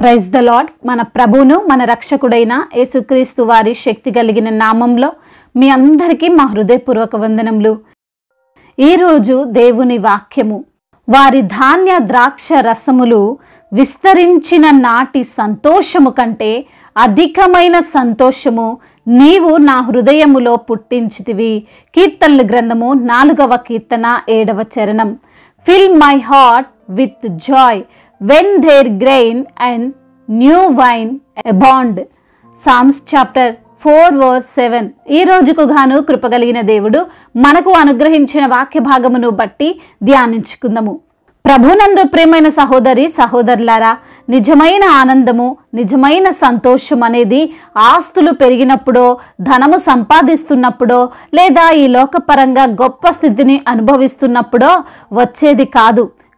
Praise the lord. మన ప్రభువును మన రక్షకుడైన యేసుక్రీస్తు వారి శక్తి కలిగిన నామంలో మీ అందరికీ మా హృదయపూర్వక వందనములు. ఈరోజు దేవుని వాక్యము, వారి ధాన్య ద్రాక్ష రసములు విస్తరించిన నాటి సంతోషము కంటే అధికమైన సంతోషము నీవు నా హృదయములో పుట్టించితివి. కీర్తనల గ్రంథము 4వ కీర్తన 7వ చరణం. Fill my heart with Joy when their grain and new wine abound. Psalms chapter 4 verse 7. ఈ రోజుకు గాను కృపగలిగిన దేవుడు మనకు అనుగ్రహించిన వాక్య భాగమును బట్టి ధ్యానించుకుందాము. ప్రభునందు ప్రియమైన సహోదరి సహోదరులారా, నిజమైన ఆనందము, నిజమైన సంతోషం అనేది ఆస్తులు పెరిగినప్పుడో, ధనము సంపాదిస్తున్నప్పుడో, లేదా ఈ లోకపరంగా గొప్ప స్థితిని అనుభవిస్తున్నప్పుడో వచ్చేది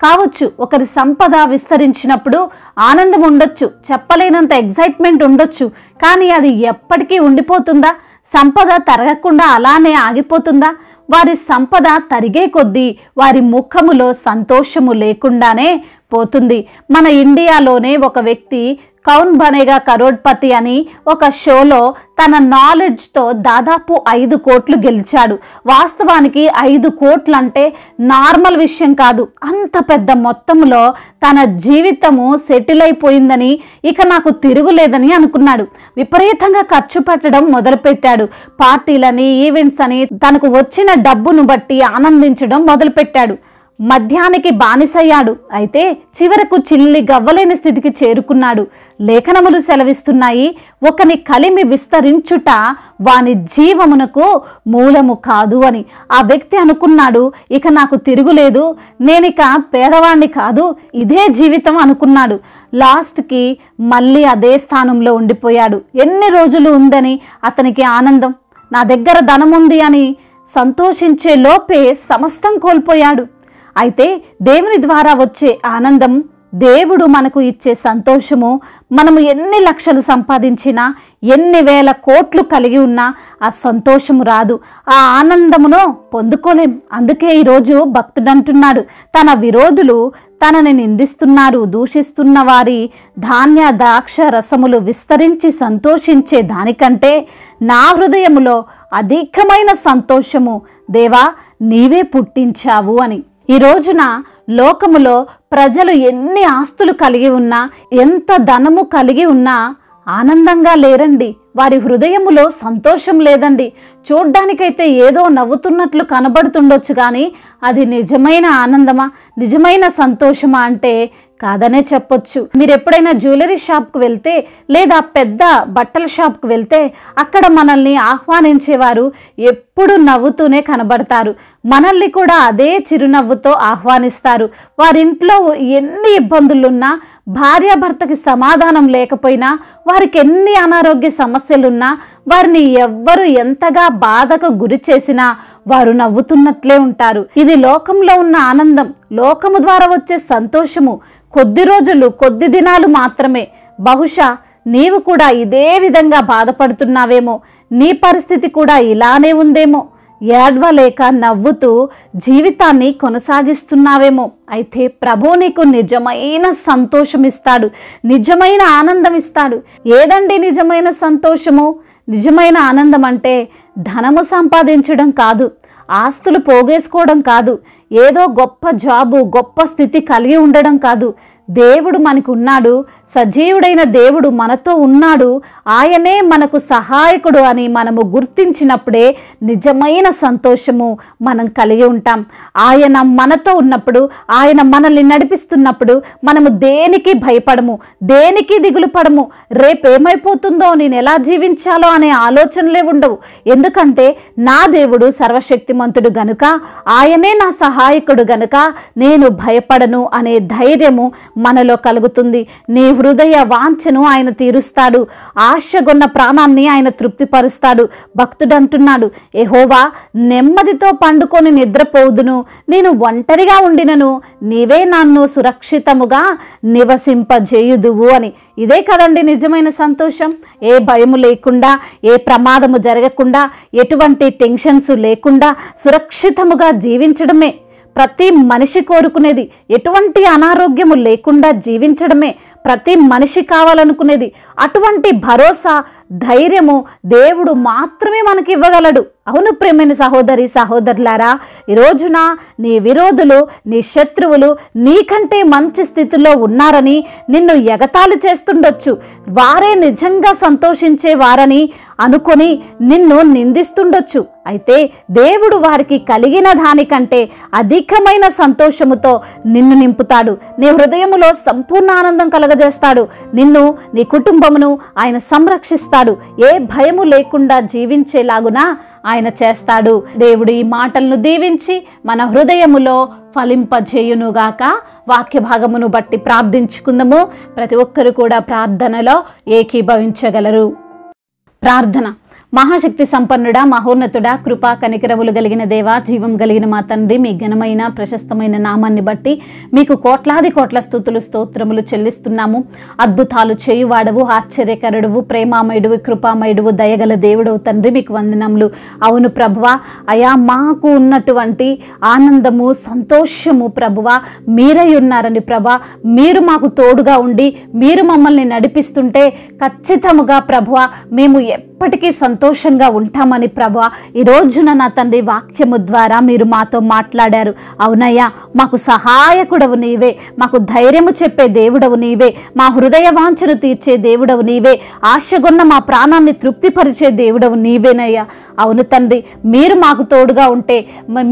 కావచ్చు. ఒకరి సంపద విస్తరించినప్పుడు ఆనందం ఉండొచ్చు, చెప్పలేనంత ఎగ్జైట్మెంట్ ఉండొచ్చు. కానీ అది ఎప్పటికీ ఉండిపోతుందా? సంపద తరగకుండా అలానే ఆగిపోతుందా? వారి సంపద తరిగే కొద్దీ వారి ముఖములో సంతోషము లేకుండానే పోతుంది. మన ఇండియాలోనే ఒక వ్యక్తి కౌన్ బనేగా కరోడ్పతి అని ఒక షోలో తన నాలెడ్జ్తో దాదాపు 5 కోట్లు గెలిచాడు. వాస్తవానికి 5 కోట్లు అంటే నార్మల్ విషయం కాదు. అంత పెద్ద మొత్తంలో తన జీవితము సెటిల్ అయిపోయిందని, ఇక నాకు తిరుగులేదని అనుకున్నాడు. విపరీతంగా ఖర్చు పెట్టడం మొదలుపెట్టాడు. పార్టీలని, ఈవెంట్స్ అని తనకు వచ్చిన డబ్బును బట్టి ఆనందించడం మొదలుపెట్టాడు. మద్యానికి బానిసయ్యాడు. అయితే చివరకు చిల్లి గవ్వలేని స్థితికి చేరుకున్నాడు. లేఖనములు సెలవిస్తున్నాయి, ఒకని కలిమి విస్తరించుట వాని జీవమునకు మూలము కాదు అని. ఆ వ్యక్తి అనుకున్నాడు, ఇక నాకు తిరుగులేదు, నేనిక పేదవాణ్ణి కాదు, ఇదే జీవితం అనుకున్నాడు. లాస్ట్కి మళ్ళీ అదే స్థానంలో ఉండిపోయాడు. ఎన్ని రోజులు ఉందని అతనికి ఆనందం, నా దగ్గర ధనం ఉంది అని సంతోషించే లోపే సమస్తం కోల్పోయాడు. అయితే దేవుని ద్వారా వచ్చే ఆనందం, దేవుడు మనకు ఇచ్చే సంతోషము, మనము ఎన్ని లక్షలు సంపాదించినా, ఎన్ని వేల కోట్లు కలిగి ఉన్నా ఆ సంతోషము రాదు, ఆ ఆనందమును పొందుకోలేం. అందుకే ఈరోజు భక్తుడు అంటున్నాడు, తన విరోధులు తనని నిందిస్తున్నారు, దూషిస్తున్న వారి ధాన్య ద్రాక్ష రసములు విస్తరించి సంతోషించే దానికంటే నా హృదయములో అధికమైన సంతోషము దేవా నీవే పుట్టించావు అని. ఈ రోజున లోకములో ప్రజలు ఎన్ని ఆస్తులు కలిగి ఉన్నా, ఎంత ధనము కలిగి ఉన్నా ఆనందంగా లేరండి. వారి హృదయములో సంతోషం లేదండి. చూడ్డానికైతే ఏదో నవ్వుతున్నట్లు కనబడుతుండొచ్చు, కానీ అది నిజమైన ఆనందమా, నిజమైన సంతోషమా అంటే కాదనే చెప్పొచ్చు. మీరు ఎప్పుడైనా జ్యువెలరీ షాప్కి వెళ్తే, లేదా పెద్ద బట్టల షాప్కి వెళ్తే, అక్కడ మనల్ని ఆహ్వానించేవారు ఎప్పుడు నవ్వుతూనే కనబడతారు. మనల్ని కూడా అదే చిరునవ్వుతో ఆహ్వానిస్తారు. వారింట్లో ఎన్ని ఇబ్బందులున్నా, భార్యాభర్తకి సమాధానం లేకపోయినా, వారికి ఎన్ని అనారోగ్య సమస్యలున్నా, వారిని ఎవ్వరు ఎంతగా బాధకు గురి చేసినా వారు నవ్వుతున్నట్లే ఉంటారు. ఇది లోకంలో ఉన్న ఆనందం, లోకము ద్వారా వచ్చే సంతోషము కొద్ది రోజులు, కొద్ది దినాలు మాత్రమే. బహుశా నీవు కూడా ఇదే విధంగా బాధపడుతున్నావేమో, నీ పరిస్థితి కూడా ఇలానే ఉందేమో, ఏడ్వలేక నవ్వుతూ జీవితాన్ని కొనసాగిస్తున్నావేమో. అయితే ప్రభు నీకు నిజమైన సంతోషం ఇస్తాడు, నిజమైన ఆనందం ఇస్తాడు. ఏదండి నిజమైన సంతోషము? నిజమైన ఆనందం అంటే ధనము సంపాదించడం కాదు, ఆస్తులు పోగేసుకోవడం కాదు, ఏదో గొప్ప జాబు, గొప్ప స్థితి కలిగి ఉండడం కాదు. దేవుడు మనకు ఉన్నాడు, సజీవుడైన దేవుడు మనతో ఉన్నాడు, ఆయనే మనకు సహాయకుడు అని మనము గుర్తించినప్పుడే నిజమైన సంతోషము మనం కలిగి ఉంటాం. ఆయన మనతో ఉన్నప్పుడు, ఆయన మనల్ని నడిపిస్తున్నప్పుడు మనము దేనికి భయపడము, దేనికి దిగులు పడము. రేపేమైపోతుందో, నేను ఎలా జీవించాలో అనే ఆలోచనలే ఉండవు. ఎందుకంటే నా దేవుడు సర్వశక్తిమంతుడు గనుక, ఆయనే నా సహాయకుడు గనుక నేను భయపడను అనే ధైర్యము మనలో కలుగుతుంది. నీ హృదయ వాంఛను ఆయన తీరుస్తాడు, ఆశగొన్న ప్రాణాన్ని ఆయన తృప్తిపరుస్తాడు. భక్తుడు అంటున్నాడు, యెహోవా నెమ్మదితో పండుకొని నిద్రపోదును, నేను ఒంటరిగా ఉండినను నీవే నన్ను సురక్షితముగా నివసింపజేయుదువు అని. ఇదే కదండి నిజమైన సంతోషం. ఏ భయము లేకుండా, ఏ ప్రమాదము జరగకుండా, ఎటువంటి టెన్షన్స్ లేకుండా సురక్షితముగా జీవించడమే. ప్రతి మనిషి కోరుకునేది ఎటువంటి అనారోగ్యము లేకుండా జీవించడమే ప్రతి మనిషి కావాలనుకునేది. అటువంటి భరోసా, ధైర్యము దేవుడు మాత్రమే మనకి ఇవ్వగలడు. అవును ప్రియమైన సహోదరి సహోదరులారా, ఈ రోజున నీ విరోధులు, నీ శత్రువులు నీకంటే మంచి స్థితిలో ఉన్నారని నిన్ను ఎగతాళి చేస్తుండొచ్చు. వారే నిజంగా సంతోషించే వారని అనుకొని నిన్ను నిందిస్తుండొచ్చు. అయితే దేవుడు వారికి కలిగిన దానికంటే అధికమైన సంతోషముతో నిన్ను నింపుతాడు. నీ హృదయములో సంపూర్ణ ఆనందం కలగజేస్తాడు. నిన్ను, నీ కుటుంబమును ఆయన సంరక్షిస్తాడు. ఏ భయము లేకుండా జీవించేలాగునా ఆయన చేస్తాడు. దేవుడు ఈ మాటలను దీవించి మన హృదయములో ఫలింపజేయునుగాక. వాక్య భాగమును బట్టి ప్రార్థించుకుందాము. ప్రతి ఒక్కరు కూడా ప్రార్థనలో ఏకీభవించగలరు. ప్రార్థన. మహాశక్తి సంపన్నుడా, మహోన్నతుడా, కృపా కనికరములు కలిగిన దేవా, జీవం కలిగిన మా తండ్రి, మీ ఘనమైన ప్రశస్తమైన నామాన్ని బట్టి మీకు కోట్లాది కోట్ల స్తుతులు స్తోత్రములు చెల్లిస్తున్నాము. అద్భుతాలు చేయువాడవు, ఆశ్చర్యకరుడువు, ప్రేమామయుడువు, కృపామయుడువు, దయగల దేవుడవు తండ్రి, మీకు వందనములు. అవును ప్రభువా, అయా మాకు ఉన్నటువంటి ఆనందము, సంతోషము ప్రభువా మీరై ఉన్నారని ప్రభా, మీరు మాకు తోడుగా ఉండి మీరు మమ్మల్ని నడిపిస్తుంటే ఖచ్చితముగా ప్రభువా మేము ఎప్పటికీ సంతోషంగా ఉంటామని ప్రభా ఈ రోజున నా తండ్రి వాక్యము ద్వారా మీరు మాతో మాట్లాడారు. అవునయ్యా, మాకు సహాయకుడవు నీవే, మాకు ధైర్యము చెప్పే దేవుడవు నీవే, మా హృదయ వాంఛను తీర్చే దేవుడవు నీవే, ఆశగొన్న మా ప్రాణాన్ని తృప్తిపరిచే దేవుడవు నీవేనయ్యా. అవును తండ్రి, మీరు మాకు తోడుగా ఉంటే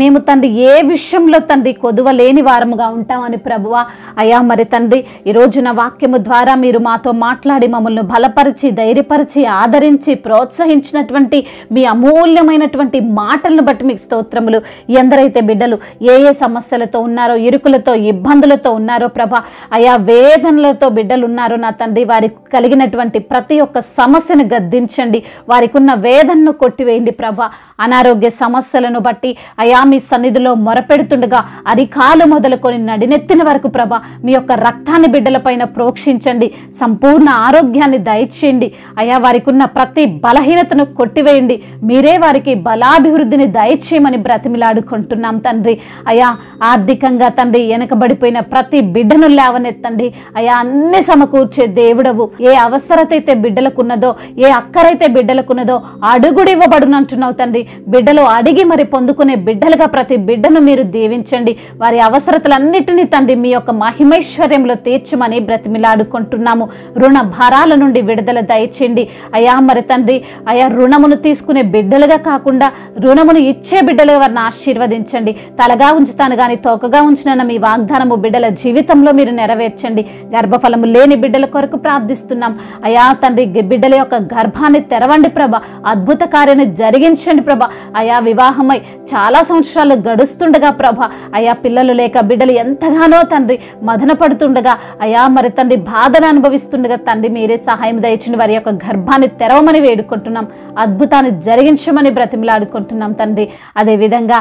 మేము తండ్రి ఏ విషయంలో తండ్రి కొదువలేని వారముగా ఉంటామని ప్రభువా. అయ్యా మరి తండ్రి ఈ రోజున వాక్యము ద్వారా మీరు మాతో మాట్లాడి మమ్మల్ని బలపరిచి, ధైర్యపరిచి, ఆదరించి, ప్రోత్సహించినటువంటి మీ అమూల్యమైనటువంటి మాటలను బట్టి మీకు స్తోత్రములు. ఎందరైతే బిడ్డలు ఏ ఏ సమస్యలతో ఉన్నారో, ఇరుకులతో, ఇబ్బందులతో ఉన్నారో ప్రభా, అయా వేదనలతో బిడ్డలు ఉన్నారో నా తండ్రి, వారికి కలిగినటువంటి ప్రతి ఒక్క సమస్యను గద్దించండి, వారికి ఉన్న వేదనను కొట్టివేయండి ప్రభా. అనారోగ్య సమస్యలను బట్టి అయా మీ సన్నిధిలో మొరపెడుతుండగా అరికాలు మొదలుకొని నడినెత్తిన వరకు ప్రభా మీ యొక్క రక్తాన్ని బిడ్డలపైన ప్రోక్షించండి, సంపూర్ణ ఆరోగ్యాన్ని దయచేయండి. అయా వారికి ఉన్న ప్రతి బలహీనతను కొట్టివేయండి, మీరే వారికి బలాభివృద్ధిని దయచేయమని బ్రతిమిలాడుకుంటున్నాం తండ్రి. అయా ఆర్థికంగా తండ్రి వెనకబడిపోయిన ప్రతి బిడ్డను లేవనెత్తండి. అయా అన్ని సమకూర్చే దేవుడవు. ఏ అవసరత అయితే బిడ్డలకున్నదో, ఏ అక్కరైతే బిడ్డలకున్నదో అడుగుడు ఇవ్వబడునంటున్నావు తండ్రి. బిడ్డలు అడిగి మరి పొందుకునే బిడ్డలుగా ప్రతి బిడ్డను మీరు దీవించండి. వారి అవసరతలన్నిటినీ తండ్రి మీ యొక్క మహిమైశ్వర్యంలో తీర్చమని బ్రతిమిలాడుకుంటున్నాము. రుణ భారాల నుండి విడుదల దయచేయండి. అయా మరి తండ్రి అయా రుణమును తీసుకునే బిడ్డలుగా కాకుండా రుణమును ఇచ్చే బిడ్డలుగా వారిని ఆశీర్వదించండి. తలగా ఉంచుతాను కానీ తోకగా ఉంచిన మీ వాగ్దానము బిడ్డల జీవితంలో మీరు నెరవేర్చండి. గర్భఫలము లేని బిడ్డల కొరకు ప్రార్థిస్తున్నాం. అయా తండ్రి బిడ్డల యొక్క గర్భాన్ని తెరవండి ప్రభా, అద్భుత కార్యాన్ని జరిగించండి ప్రభా. అయా వివాహమై చాలా సంవత్సరాలు గడుస్తుండగా ప్రభా, అయా పిల్లలు లేక బిడ్డలు ఎంతగానో తండ్రి మదన పడుతుండగా, అయా మరి తండ్రి బాధను అనుభవిస్తుండగా తండ్రి మీరే సహాయం దయచండి. వారి యొక్క గర్భాన్ని తెరవమని వేడుకుంటున్నాం, అద్భుతాన్ని జరిగించమని బ్రతిమలాడుకుంటున్నాం తండ్రి. అదేవిధంగా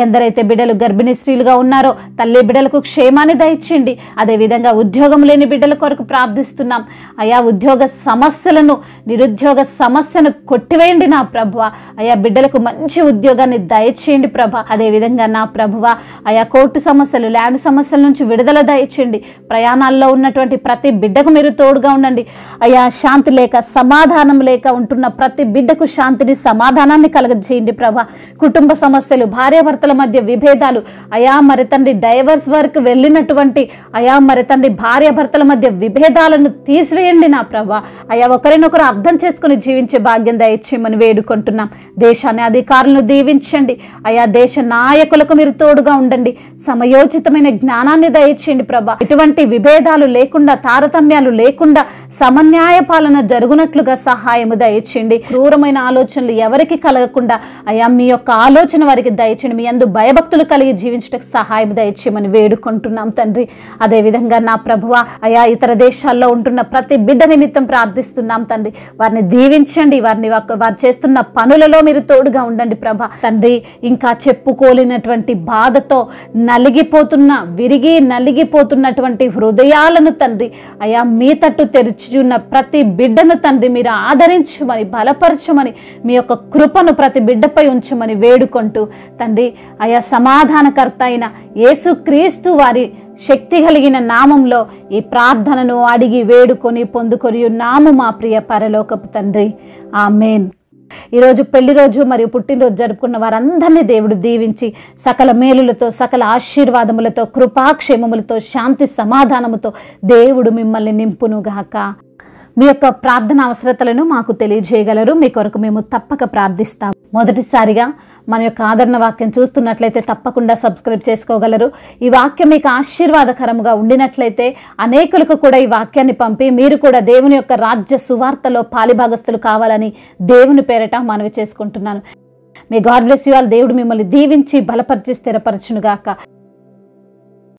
ఎందరైతే బిడ్డలు గర్భిణీ స్త్రీలుగా ఉన్నారో తల్లి బిడ్డలకు క్షేమాన్ని దయచేయండి. అదేవిధంగా ఉద్యోగం లేని బిడ్డల కొరకు ప్రార్థిస్తున్నాం. అయా ఉద్యోగ సమస్యలను, నిరుద్యోగ సమస్యను కొట్టివేయండి నా ప్రభువ. అయా బిడ్డలకు మంచి ఉద్యోగాన్ని దయచేయండి ప్రభా. అదేవిధంగా నా ప్రభువ అయా కోర్టు సమస్యలు, ల్యాండ్ సమస్యల నుంచి విడుదల దయచేయండి. ప్రయాణాల్లో ఉన్నటువంటి ప్రతి బిడ్డకు మీరు తోడుగా ఉండండి. అయా శాంతి లేక, సమాధానం లేక ఉంటున్న ప్రతి బిడ్డకు శాంతిని, సమాధానాన్ని కలగజేయండి ప్రభా. కుటుంబ సమస్యలు, భార్యాభర్తల మధ్య విభేదాలు, అయా మరి తండ్రి డైవర్స్ వరకు వెళ్ళినటువంటి అయా మరి తండ్రి భార్యాభర్తల మధ్య విభేదాలను తీసివేయండి నా ప్రభా. అయా ఒకరినొకరు అర్థం చేసుకుని జీవించే భాగ్యం దయచేయమని వేడుకుంటున్నాం. దేశాన్ని, అధికారులను దీవించండి. అయా దేశ నాయకులకు మీరు తోడుగా ఉండండి. సమయోచితమైన జ్ఞానాన్ని దయచేయండి ప్రభా. ఎటువంటి విభేదాలు లేకుండా, తారతమ్యాలు లేకుండా సమన్యాయ పాలన జరుగునట్లుగా సహాయము దయచేయండి. క్రూరమైన ఆలోచనలు ఎవరికి కలగకుండా అయా మీ యొక్క ఆలోచన వారికి దయచేయండి. మీ యందు భయభక్తులు కలిగి జీవించడానికి సహాయం దయచేయమని వేడుకుంటున్నాం తండ్రి. అదేవిధంగా నా ప్రభువ అయా ఇతర దేశాల్లో ఉంటున్న ప్రతి బిడ్డ నిమిత్తం ప్రార్థిస్తున్నాం తండ్రి. వారిని దీవించండి. వారు చేస్తున్న పనులలో మీరు తోడుగా ఉండండి ప్రభా. తండ్రి ఇంకా చెప్పుకోలేనటువంటి బాధతో విరిగి నలిగిపోతున్నటువంటి హృదయాలను తండ్రి అయా మీ తట్టు తెరుచున్న ప్రతి బిడ్డను తండ్రి మీరు ఆదరించమని దీవించమని బలపరచమని మీ యొక్క కృపను ప్రతి బిడ్డపై ఉంచమని వేడుకుంటూ తండ్రి ఆయా సమాధానకర్త అయిన యేసుక్రీస్తు వారి శక్తి కలిగిన నామంలో ఈ ప్రార్థనను అడిగి వేడుకొని పొందుకొని ఉన్నాము మా ప్రియ పరలోకపు తండ్రి. ఆమేన్. ఈరోజు పెళ్లి రోజు మరియు పుట్టినరోజు జరుపుకున్న వారందరినీ దేవుడు దీవించి సకల మేలులతో సకల ఆశీర్వాదములతో కృపాక్షేమములతో శాంతి సమాధానముతో దేవుడు మిమ్మల్ని నింపునుగాక. మీ యొక్క ప్రార్థన అవసరతలను మాకు తెలియజేయగలరు. మీ కొరకు మేము తప్పక ప్రార్థిస్తాం. మొదటిసారిగా మన యొక్క ఆదరణ వాక్యం చూస్తున్నట్లయితే తప్పకుండా సబ్స్క్రైబ్ చేసుకోగలరు. ఈ వాక్యం మీకు ఆశీర్వాదకరముగా ఉండినట్లయితే అనేకులకు కూడా ఈ వాక్యాన్ని పంపి మీరు కూడా దేవుని యొక్క రాజ్య సువార్తలో పాలిభాగస్తులు కావాలని దేవుని పేరట మనవి చేసుకుంటున్నాను. May God bless you all. దేవుడు మిమ్మల్ని దీవించి బలపరిచి స్థిరపరచునుగాక.